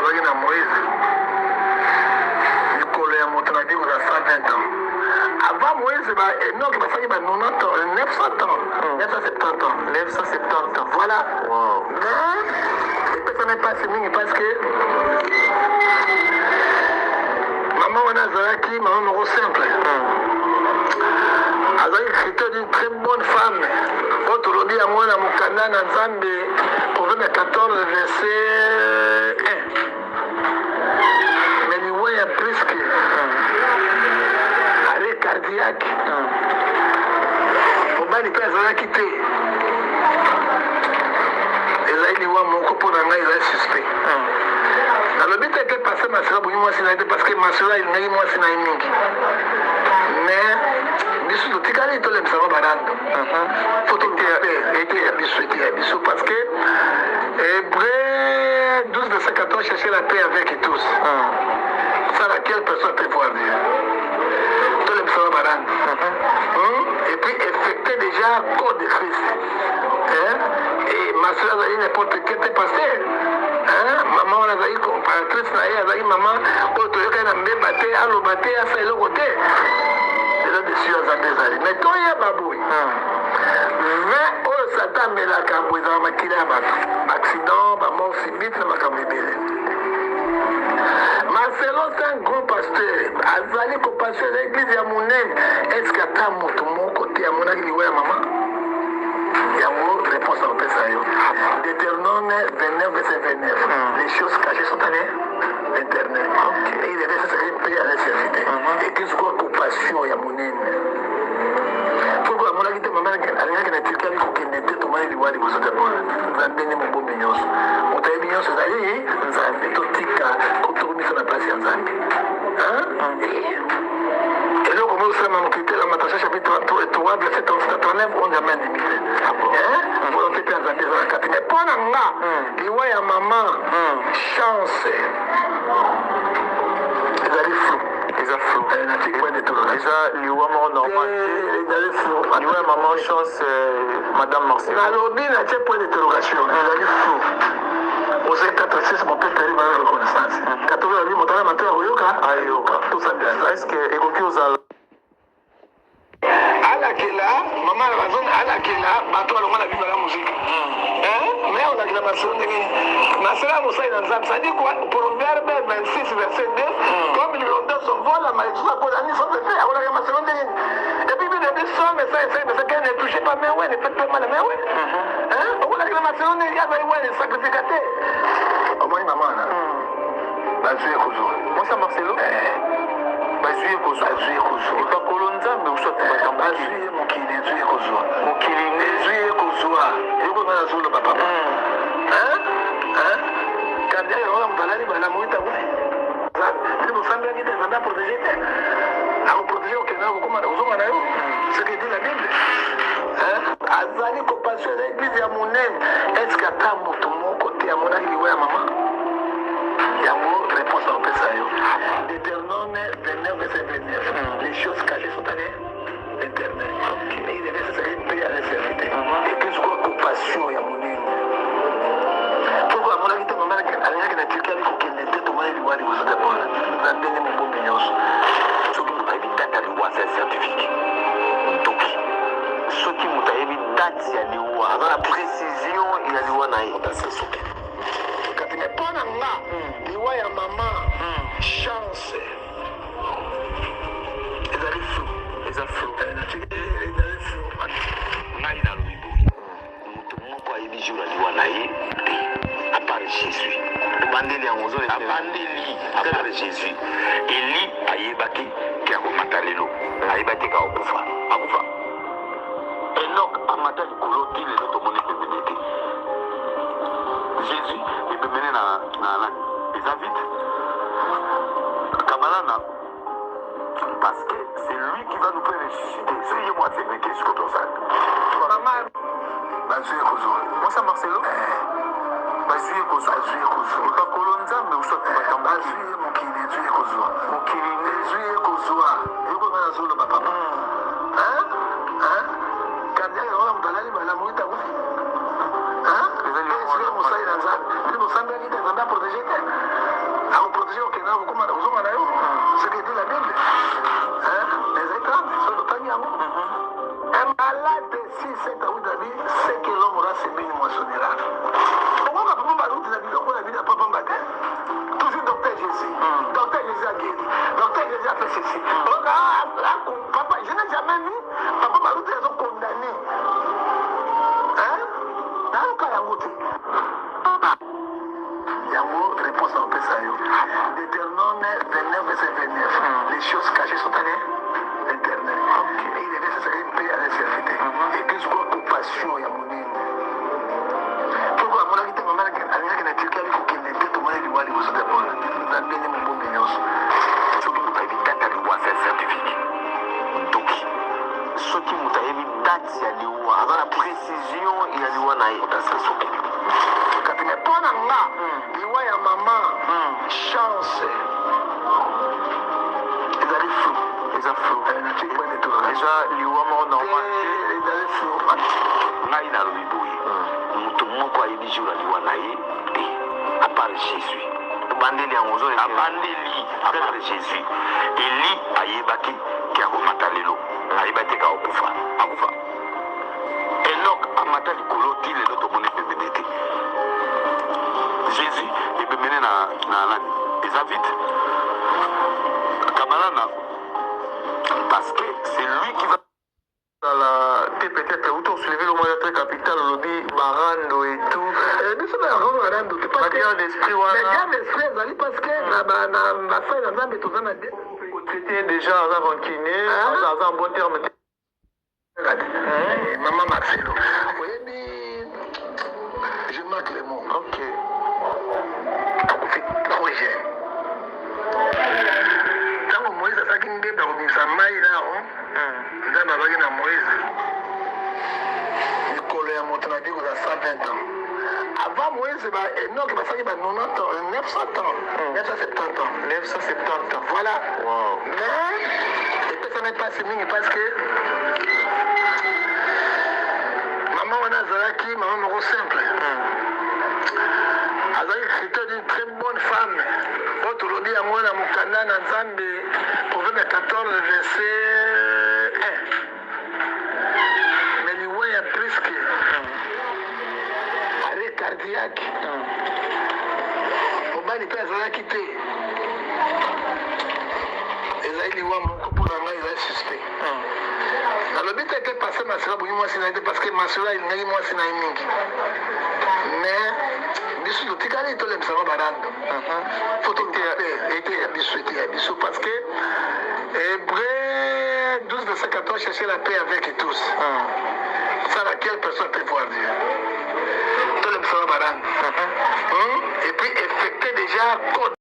bazalaki na Moïse likolo ya moto na bible za 120 ans avant Moïse Enoch basalaki ba 90 ans 900 ans 970 ans 970 ans voilà mais epesana mpasi mingi parce que maman wana azalaki maman moko simple azalaki critère d'une très bonne femme po tolobi yango na mokanda na nzambe proverbe 14 verset 1 mais liwa ya priske arrêt cardiaque mobali mpe azalaki te ezali liwa moko mpo na ngai ezali suspect nalobi te ete pase masela bongi mwasi na ye te parce que masela elingaki mwasi na ye mingi mais biso totikali tolembisango barando fo ete ya biso parce que Hébreu 12 verset 14 chercher la paix avec tous sans laquelle personne peut voir Dieu tolembisango barando et puis effecter déjà code de Christ et masela azali n'importe quel te pasteur maman wana azali comparatrice na ye azali mama oyo toyokani na mbemba te aloba te asa eloko te eza desu ya nzambe ezali mais toyeba boye vin oyo satan amelaka boye ezala makila ya bato accident bamort subite na makambo ebele Marcelo c'est un grand pasteur azali kopasteur eza eglise ya monene estce ata moto moko te amonaki liwa ya mama yango réponse à opesa yo Deutéronome 29 verset 29 les choses cachées sont allées internet et il devait se payer à la servité et que ce quoi compassion ya monene pourquoi amonaki te mama alingaki na Turquie ali kokende te tomoni liwa liboso te mpona nzambe nde mobombi nyonso moto ayebi nyonso ezali nzambe totika kotokomisa na place ya nzambe eloko mosama mokritela matthieu chapitre 3 verset 39 on amène limite volonté mpe ya nzambe ezala kati mais mpo na nga liwa ya mama chance ezali flou eza flou natique point d'interrogation eza liwa moko normal ezali flou liwa ya mama chance madame Marcel nalobi natie point d'interrogation ezali flou Osée 4:6 mon père terrible avec reconnaissance 88 motala matala oyoka ayoka tosambiasa est ce que ekoki ozala alakela mama na bazone alakela bato alonga na bible ya muziki mais olakela masolo ndenge masolo mosali na nzambe c'est-à-dire quoi proverbe 26 verset 2 comme l'odeur s'envole la malédiction apolani sans effet olakela masolo ndenge et puis bible dit somme ça parce qu'elle ne touchez pas mais ouais ne faites pas mal mais ouais olakela masolo ndenge azali ouais ne sacrificateur omoni mama na bazwi ekozwa mwasa Marcelo bazwi ekozwa ekakolo nzambe usati batambo bazwi mokili ezwi ekozwa mokili ezwi ekozwa ekomana nazoloba papa kandia yango mbalali balamoita we ndi mosambelaki te nzambe aprotege te akoprotege okendaka kokoma kozonga na yo seke edi na bible azali kopasio eza eglize ya monene estce ata moto moko te amonaki liwa ya mama yango réponse aopesa yo Deutéronome 29 verset 29 les choses cachées sont allées internet et il devait se payer à la servité et que ce soit compassion ya monene pourquoi amonaki te mama alingaki na Turquie ali kokende te tomoni liwa liboso te mpona nzambe nde mobombi nyonso soki moto ayebi date ya liwa c'est scientifique ntoki soki moto ayebi date ya liwa aza na précision ya liwa na ye otasesoki kati me mpo na nga liwa ya mama chance ezali flou eza flou ezali flou ngai nalobi boye moto moko ayebi jour ya liwa na ye te apart jésus ebandeli yango abandeli apart jésus eli ayebaki ke akomata lelo ayebaki ka okufa akufa enok amata likolo ti lelo tomoni pembeni te jésus ebemene na nani eza vite kabalana parce que c'est lui qui va nous faire ressusciter soki ye mwasi ebeke siko tosala mama bazwi ekozwa mwasa Marcelo bazwi ekozwa bakolo nzambe usoti batambo bazwi mokili ezwi ekozwa mokili ezwi ekozwa eyokoka nazoloba papa kandia yango mbalali balamoita kufi ezali mosali na nzambe ndi mosambelaki te nzambe aprotege te protéger au Kenya, vous comment vous en ce que dit la Bible. Les écrans, sont de Tanyango. Un malade, si c'est à vous d'avis, c'est que l'homme aura ses bénis moissonnera. Pourquoi on va pas la vie de papa matin? Toujours docteur Jésus. Docteur Jésus a guéri. Docteur Jésus a fait ceci. Papa, je n'ai jamais vu papa Marout les ont condamnés. Réponse en Pessayo. Deutéronome 29, verset 29. Les choses cachées sont à l'éternel. Et il devait se faire une paix à la servité. Et que ce soit compassion, il y a mon nez. Pourquoi mon ami, maman, elle a dit qu'elle était tout le monde, elle vous a bien mon bon mignon. Ce qui vous a évité d'aller c'est scientifique. Donc, ce qui vous a évité d'aller voir, la précision, il y a eu un assassin. Pour il y a maman, chance. Ils arrivent flou. Ils arrivent flou. Déjà, il y a un normal. Ils arrivent flou. Naï n'a pas eu de tout quoi il dit jour à part Jésus. Bandeli en ozo. Bandeli à part Jésus. Eli a yebaki qui a matalelo. A yebaki ka okufa. Akufa. Enoch a matali koloti le loto boné bébété. Jésus, il peut mener les avides. Kamalana, parce que c'est lui qui va. Peut-être autant soulever le moyen très capital, le lobby, Barando et tout. Nous sommes à Barando. Pas bien d'esprit, voilà. Mais bien d'esprit, parce que la fin, la femme est aux âmes. C'était déjà avant de kiné, dans un bon terme. Maman Marcelo. Oui, je marque les mots. Ok. Trop jeune. Tant que Moïse a fait une bébé dans le Samaï là, nous avons avec un Moïse. Nicolas a monté la vie à 120 ans. Avant Moïse, Enoch va faire 90 ans, 900 ans, 970 ans. 970 ans. Voilà. Wow. Mais, ça n'est pas si mignon parce que maman on a Zalaki, maman Moro simple. C'était une très bonne femme. Aujourd'hui, à moi, dans mon canal, dans Zambie, proverbe 14, verset 1. Mais il y a plus que arrêt cardiaque. Au bas, il peut être quitté. Et là, il y a mon couple dans il est suspect. Dans le but, il était passé, ma soeur, parce que ma soeur, il n'a pas moi, c'est mais biso totikali tolemisa barando faut parce que Hébreu 12 verset 14 chercher la paix avec tous sans laquelle personne peut voir Dieu tolemisa barando et puis effectuer déjà